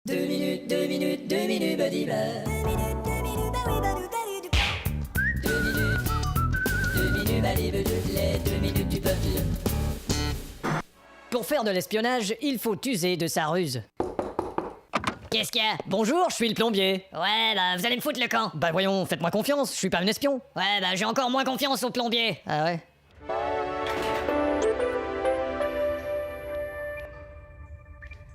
2 minutes, badiba. 2 minutes, badiba, les 2 minutes du peuple. Pour faire de l'espionnage, il faut user de sa ruse. Qu'est-ce qu'il y a? Bonjour, je suis le plombier. Ouais, bah vous allez me foutre le camp. Bah voyons, faites-moi confiance, je suis pas un espion. Ouais, bah j'ai encore moins confiance au plombier. Ah ouais?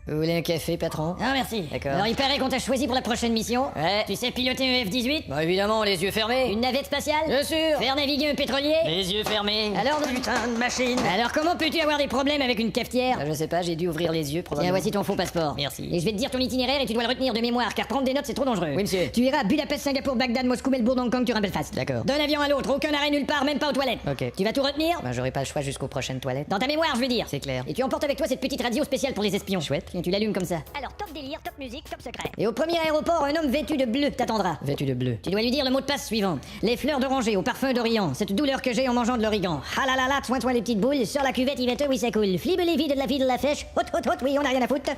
Vous voulez un café, patron? Ah merci. D'accord. Alors il paraît qu'on t'a choisi pour la prochaine mission. Ouais. Tu sais piloter un F-18? Bah évidemment, les yeux fermés. Une navette spatiale? Bien sûr. Faire naviguer un pétrolier? Les yeux fermés. Alors, putain de machine. Alors comment peux-tu avoir des problèmes avec une cafetière? Bah, je sais pas, j'ai dû ouvrir les yeux Tiens, probablement. voici ton faux passeport. Merci. Et je vais te dire ton itinéraire et tu dois le retenir de mémoire, car prendre des notes c'est trop dangereux. Oui, monsieur. Tu iras à Budapest, Singapour, Bagdad, Moscou, Melbourne, Hong Kong, Turin, Belfast. D'accord. D'un avion à l'autre, aucun arrêt nulle part, même pas aux toilettes. Ok. Tu vas tout retenir? Bah j'aurai pas le choix jusqu'aux prochaines toilettes. Dans ta mémoire, je veux dire. C'est clair. Et tu emportes avec toi cette petite radio spéciale pour les espions. Chouette. Tiens, tu l'allumes comme ça. Alors, top délire, top musique, top secret. Et au premier aéroport, un homme vêtu de bleu t'attendra. Vêtu de bleu. Tu dois lui dire le mot de passe suivant. Les fleurs d'oranger au parfum d'Orient. Cette douleur que j'ai en mangeant de l'origan. Ah là là là, soin les petites boules. Sur la cuvette, Yvette, oui ça coule. Flibe les vides de la vie de la fèche. Hot hot hot, oui, on a rien à foutre.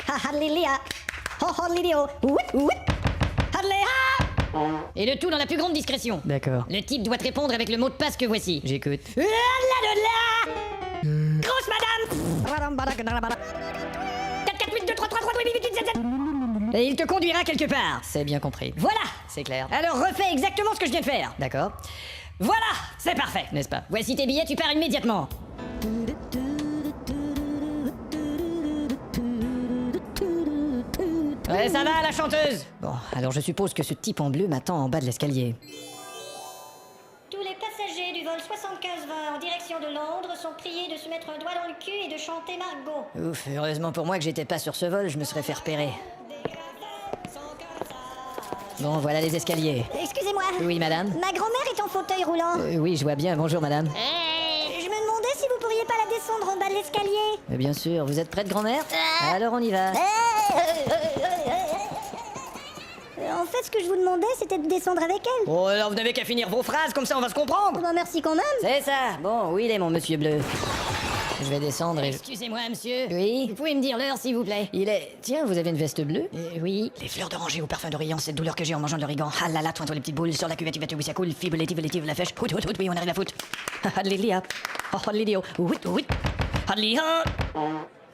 Ha ha lilia. Ho ho lidio. Ouit ouit. Hadléha. Et le tout dans la plus grande discrétion. D'accord. Le type doit te répondre avec le mot de passe que voici. J'écoute. Grosse madame. 4-4-8-2-3-3-3-2-8-8-7-7. Et il te conduira quelque part. C'est bien compris. Voilà. C'est clair. Alors refais exactement ce que je viens de faire. D'accord. Voilà, c'est parfait. N'est-ce pas? Voici tes billets, tu pars immédiatement. Ouais, ça va, la chanteuse. Bon, alors je suppose que ce type en bleu m'attend en bas de l'escalier. Tous les passagers du vol 75-20 en direction de Londres sont priés de se mettre un doigt dans le cul et de chanter Margot. Ouf, heureusement pour moi que j'étais pas sur ce vol, je me serais fait repérer. Bon, voilà les escaliers. Excusez-moi. Oui, madame? Ma grand-mère est en fauteuil roulant. Oui, je vois bien. Bonjour, madame. Je me demandais si vous pourriez pas la descendre en bas de l'escalier. Bien sûr, vous êtes prête, grand-mère? Alors on y va. En fait, ce que je vous demandais, c'était de descendre avec elle. Oh, alors vous n'avez qu'à finir vos phrases, comme ça on va se comprendre. Bah merci quand même. C'est ça. Bon, où il est, mon monsieur bleu? Je vais descendre et... Excusez-moi, monsieur. Oui? Vous pouvez me dire l'heure, s'il vous plaît? Il est... Tiens, vous avez une veste bleue? Oui. Les fleurs d'oranger au parfum d'Orient, cette douleur que j'ai en mangeant de l'origan. Ah là là, toi les petites boules, sur la cuvette, oui ça coule. Fibre, létive, la fèche. Hout, oui, on arrive à foutre. Hadlilia. Oh, hadlidio. Oui. Hadliha.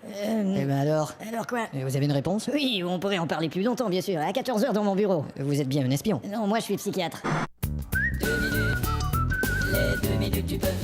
Eh ben alors? Alors quoi? Vous avez une réponse? Oui, on pourrait en parler plus longtemps, bien sûr. À 14h dans mon bureau. Vous êtes bien un espion. Non, moi je suis psychiatre. 2 minutes, les 2 minutes du peuple.